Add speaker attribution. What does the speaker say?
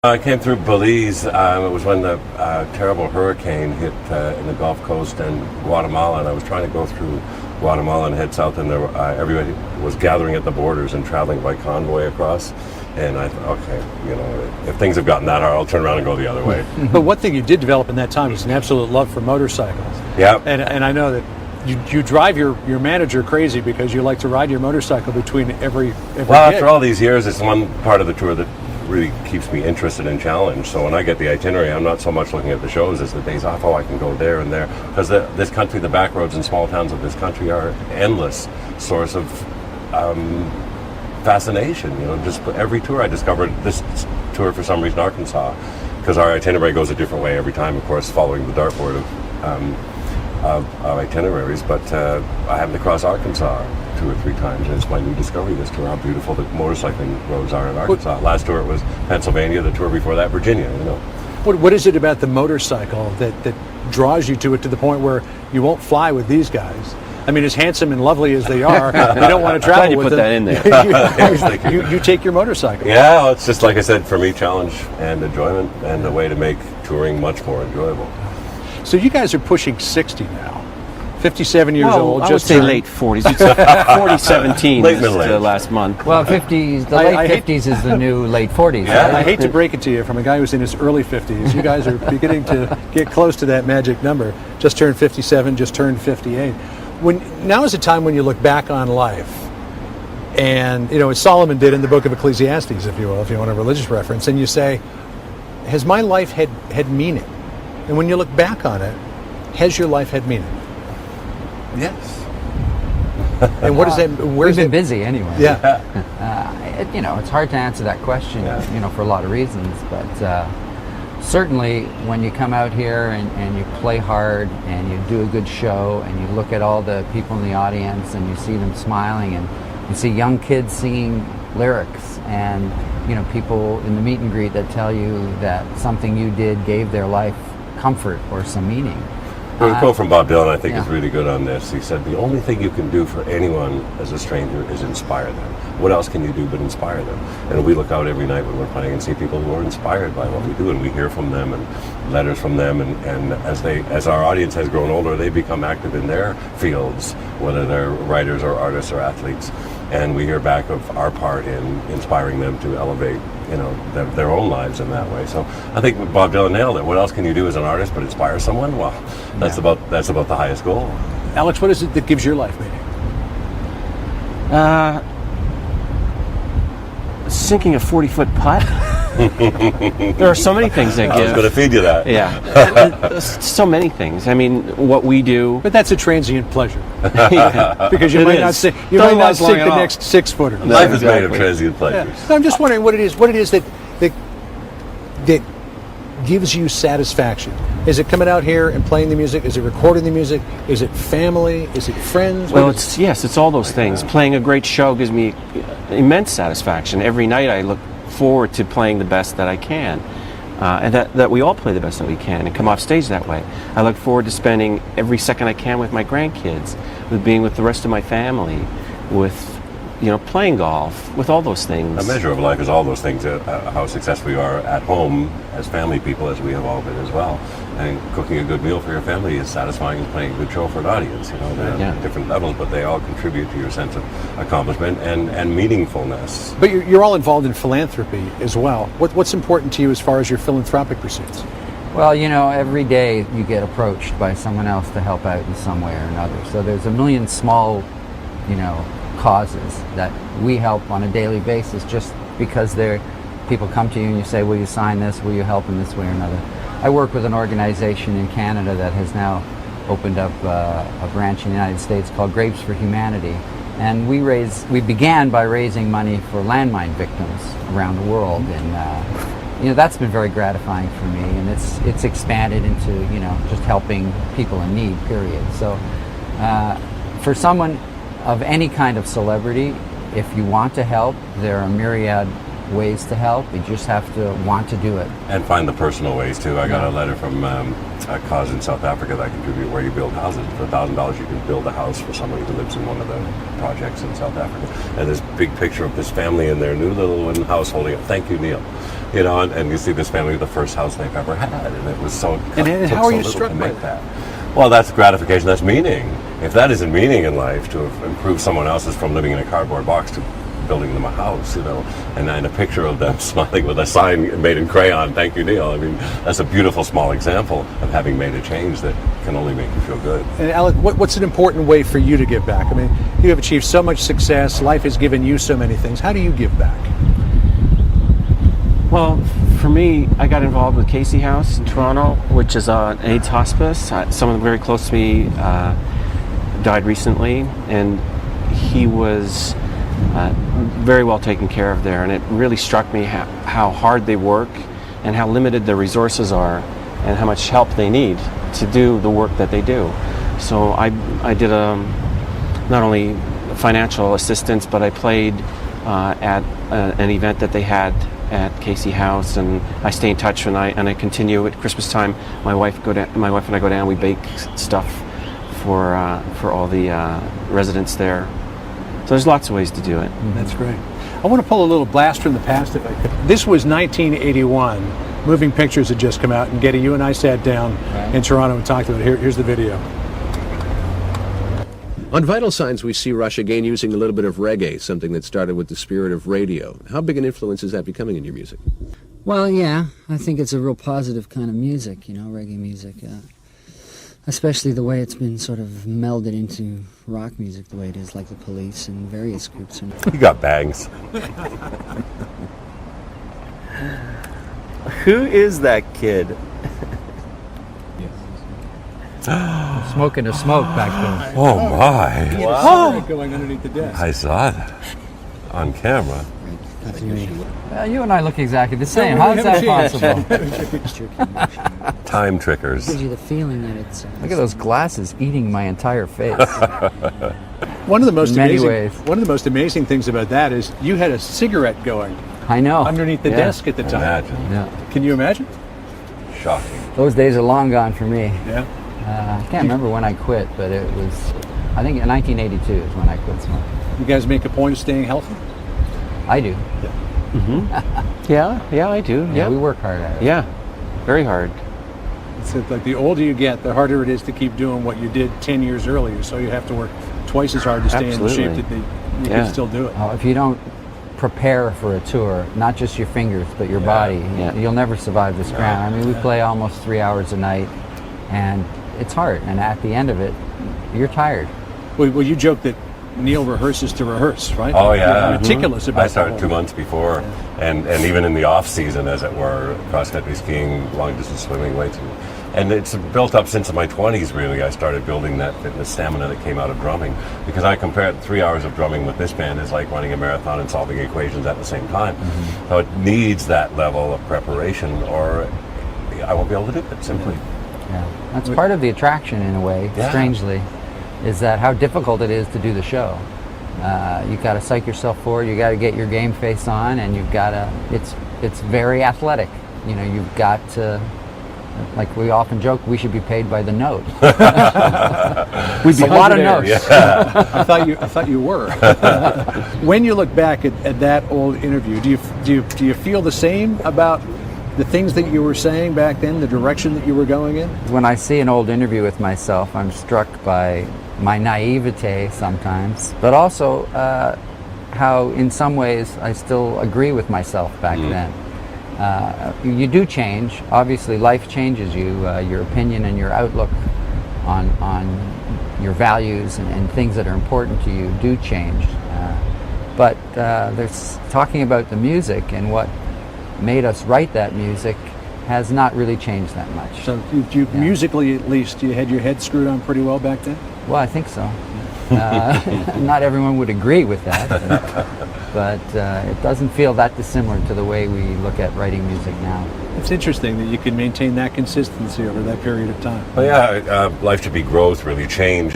Speaker 1: I came through Belize. It was when the terrible hurricane hit in the Gulf Coast and Guatemala, and I was trying to go through Guatemala and head south, and everybody was gathering at the borders and traveling by convoy across. And I thought, okay, if things have gotten that hard, I'll turn around and go the other way.
Speaker 2: But one thing you did develop in that time was an absolute love for motorcycles.
Speaker 1: Yeah.
Speaker 2: And I know that you drive your manager crazy because you like to ride your motorcycle between every
Speaker 1: Well,
Speaker 2: gig.
Speaker 1: after all these years, it's one part of the tour that really keeps me interested and challenged. So when I get the itinerary, I'm not so much looking at the shows as the days off. Oh, I can go there and there. Because this country, the back roads and small towns of this country are endless source of fascination. Just every tour I discovered, this tour for some reason Arkansas, because our itinerary goes a different way every time, of course, following the dartboard of itineraries. But I happened to cross Arkansas 2 or 3 times, and it's my new discovery this tour, how beautiful the motorcycling roads are in Arkansas. Last tour it was Pennsylvania, the tour before that Virginia.
Speaker 2: What is it about the motorcycle that draws you to it to the point where you won't fly with these guys? I mean, as handsome and lovely as they are, you don't want to travel
Speaker 3: Glad you
Speaker 2: with
Speaker 3: put
Speaker 2: them.
Speaker 3: that in there.
Speaker 2: you take your motorcycle.
Speaker 1: Yeah, well, it's just like I said, for me, challenge and enjoyment, and a way to make touring much more enjoyable.
Speaker 2: So you guys are pushing 60 now. 57 years old.
Speaker 3: I would
Speaker 2: just
Speaker 3: say
Speaker 2: turned.
Speaker 3: late 40s. It's 4017
Speaker 1: Late middle age.
Speaker 3: last month.
Speaker 4: Well, 50s, the
Speaker 2: I
Speaker 4: late
Speaker 2: hate-
Speaker 4: 50s is the new late 40s.
Speaker 1: Yeah.
Speaker 4: right?
Speaker 2: I hate to break it to you from a guy who's in his early 50s. You guys are beginning to get close to that magic number. Just turned 57, just turned 58. Now is a time when you look back on life, and as Solomon did in the book of Ecclesiastes, if you will, if you want a religious reference, and you say, has my life had meaning? And when you look back on it, has your life had meaning?
Speaker 1: Yes.
Speaker 2: And what is that?
Speaker 4: We've been busy anyway.
Speaker 2: Yeah.
Speaker 4: It's hard to answer that question, for a lot of reasons. But certainly when you come out here and you play hard and you do a good show and you look at all the people in the audience and you see them smiling and you see young kids singing lyrics and, people in the meet and greet that tell you that something you did gave their life comfort or some meaning.
Speaker 1: Well, the quote from Bob Dylan, I think,
Speaker 4: Yeah.
Speaker 1: is really good on this. He said, the only thing you can do for anyone as a stranger is inspire them. What else can you do but inspire them? And we look out every night when we're playing and see people who are inspired by what we do, and we hear from them and letters from them. And as our audience has grown older, they become active in their fields, whether they're writers or artists or athletes. And we hear back of our part in inspiring them to elevate their own lives in that way. So I think Bob Dylan nailed it. What else can you do as an artist but inspire someone? Well, that's about the highest goal.
Speaker 2: Alex, what is it that gives your life meaning?
Speaker 3: Sinking a 40-foot putt. There are so many things that
Speaker 1: I was
Speaker 3: give.
Speaker 1: going to feed you that.
Speaker 3: Yeah, so many things. I mean, what we do.
Speaker 2: But that's a transient pleasure.
Speaker 3: Yeah.
Speaker 2: Because you
Speaker 3: It
Speaker 2: might
Speaker 3: is.
Speaker 2: not sink,
Speaker 3: Doesn't last long
Speaker 2: the
Speaker 3: at all.
Speaker 2: next 6-footer.
Speaker 1: Life is made of
Speaker 3: Exactly.
Speaker 1: transient pleasures.
Speaker 2: So I'm just wondering what it is that gives you satisfaction. Is it coming out here and playing the music? Is it recording the music? Is it family? Is it friends?
Speaker 3: Well,
Speaker 2: What is-
Speaker 3: it's all those things. Playing a great show gives me immense satisfaction. Every night I look forward to playing the best that I can. And that we all play the best that we can and come off stage that way. I look forward to spending every second I can with my grandkids, with being with the rest of my family, with playing golf, with all those things.
Speaker 1: A measure of life is all those things, how successful you are at home as family people, as we have all been as well. And cooking a good meal for your family is satisfying, and playing a good show for an audience. They're
Speaker 3: Yeah.
Speaker 1: at different levels, but they all contribute to your sense of accomplishment and meaningfulness.
Speaker 2: But you're all involved in philanthropy as well. What's important to you as far as your philanthropic pursuits?
Speaker 4: Well, every day you get approached by someone else to help out in some way or another. So there's a million small, causes that we help on a daily basis just because people come to you and you say, will you sign this? Will you help in this way or another? I work with an organization in Canada that has now opened up a branch in the United States called Grapes for Humanity. And we began by raising money for landmine victims around the world. And that's been very gratifying for me, and it's expanded into just helping people in need, period. So for someone of any kind of celebrity, if you want to help, there are myriad ways to help. You just have to want to do it.
Speaker 1: And find the personal ways too. I got a letter from a cause in South Africa that I contribute where you build houses. For $1,000 you can build a house for somebody who lives in one of the projects in South Africa. And this big picture of this family in their new little wooden house holding up, thank you, Neil. You know, and you see this family, the first house they've ever had, and it was so.
Speaker 2: And
Speaker 1: took
Speaker 2: how are
Speaker 1: so
Speaker 2: you
Speaker 1: little
Speaker 2: struck
Speaker 1: to
Speaker 2: by
Speaker 1: make that? Well, that's gratification. That's meaning. If that isn't meaning in life, to have improved someone else's from living in a cardboard box to building them a house, you know, and then a picture of them smiling with a sign made in crayon, thank you, Neil. I mean, that's a beautiful small example of having made a change that can only make you feel good.
Speaker 2: And Alec, what's an important way for you to give back? I mean, you have achieved so much success. Life has given you so many things. How do you give back?
Speaker 3: Well, for me, I got involved with Casey House in Toronto, which is an AIDS hospice. Someone very close to me died recently, and he was very well taken care of there. And it really struck me how hard they work and how limited their resources are and how much help they need to do the work that they do. So I did not only financial assistance, but I played at an event that they had at Casey House, and I stay in touch, and I continue at Christmas time. My wife and I go down. We bake stuff for all the residents there. So there's lots of ways to do it.
Speaker 2: That's great. I want to pull a little blast from the past if I could. This was 1981. Moving Pictures had just come out, and Getty, you and I sat down in Toronto and talked about it. Here's the video.
Speaker 5: On Vital Signs, we see Rush again using a little bit of reggae, something that started with the spirit of radio. How big an influence is that becoming in your music?
Speaker 6: Well, yeah, I think it's a real positive kind of music, you know, reggae music. Especially the way it's been sort of melded into rock music, the way it is, like the Police and various groups.
Speaker 1: You got bangs.
Speaker 3: Who is that kid?
Speaker 4: Smoking a smoke back then.
Speaker 1: Oh my!
Speaker 2: Wow. Going underneath the desk.
Speaker 1: I saw that on camera.
Speaker 6: That's me.
Speaker 4: You and I look exactly the same.
Speaker 2: No,
Speaker 4: How
Speaker 2: we
Speaker 4: is
Speaker 2: haven't
Speaker 4: that
Speaker 2: changed.
Speaker 4: possible?
Speaker 1: Time trickers.
Speaker 6: Gives you the feeling that it's...
Speaker 4: Look at those glasses eating my entire face.
Speaker 2: One of the most
Speaker 4: Many
Speaker 2: amazing
Speaker 4: ways.
Speaker 2: One of the most amazing things about that is you had a cigarette going
Speaker 4: I know.
Speaker 2: underneath the
Speaker 4: Yeah.
Speaker 2: desk at the time.
Speaker 1: Imagine.
Speaker 4: Yeah.
Speaker 2: Can you imagine?
Speaker 1: Shocking.
Speaker 4: Those days are long gone for me.
Speaker 2: Yeah.
Speaker 4: I can't remember when I quit, but it was, I think in 1982 is when I quit smoking.
Speaker 2: You guys make a point of staying healthy?
Speaker 4: I do.
Speaker 3: Yeah, I do.
Speaker 4: Yeah, we work hard at it.
Speaker 3: Yeah, very hard.
Speaker 2: It's like the older you get, the harder it is to keep doing what you did 10 years earlier. So you have to work twice as hard to stay in the shape
Speaker 3: Absolutely.
Speaker 2: that you
Speaker 3: Yeah.
Speaker 2: can still do it.
Speaker 4: If you don't prepare for a tour, not just your fingers, but your body,
Speaker 3: Yeah.
Speaker 4: you'll never survive this ground. I mean, we play almost 3 hours a night, and it's hard. And at the end of it, you're tired.
Speaker 2: Well, you joke that Neil rehearses to rehearse, right?
Speaker 1: Oh yeah,
Speaker 2: You're meticulous about
Speaker 1: I started
Speaker 2: the
Speaker 1: 2
Speaker 2: whole-
Speaker 1: months before, and even in the off season, as it were, cross country skiing, long distance swimming, weights, and it's built up since my 20s. Really, I started building that fitness stamina that came out of drumming, because I compared 3 hours of drumming with this band is like running a marathon and solving equations at the same time. So it needs that level of preparation, or I won't be able to do it simply.
Speaker 4: Yeah, that's part of the attraction in a way,
Speaker 1: Yeah.
Speaker 4: strangely, is that how difficult it is to do the show. You got to psych yourself forward, you got to get your game face on, and you've got to, it's very athletic. You know, you've got to, like we often joke, we should be paid by the note.
Speaker 3: We'd be
Speaker 4: A lot of
Speaker 3: hundred-
Speaker 4: notes.
Speaker 2: I thought you were. When you look back at that old interview, do you feel the same about the things that you were saying back then, the direction that you were going in?
Speaker 4: When I see an old interview with myself, I'm struck by my naivete sometimes, but also how in some ways I still agree with myself back then. You do change. Obviously, life changes you. Your opinion and your outlook on your values and things that are important to you do change. But there's talking about the music and what made us write that music has not really changed that much.
Speaker 2: So you musically, at least, you had your head screwed on pretty well back then?
Speaker 4: Well, I think so. Not everyone would agree with that, but it doesn't feel that dissimilar to the way we look at writing music now.
Speaker 2: It's interesting that you can maintain that consistency over that period of time.
Speaker 1: But yeah, life should be growth, really change.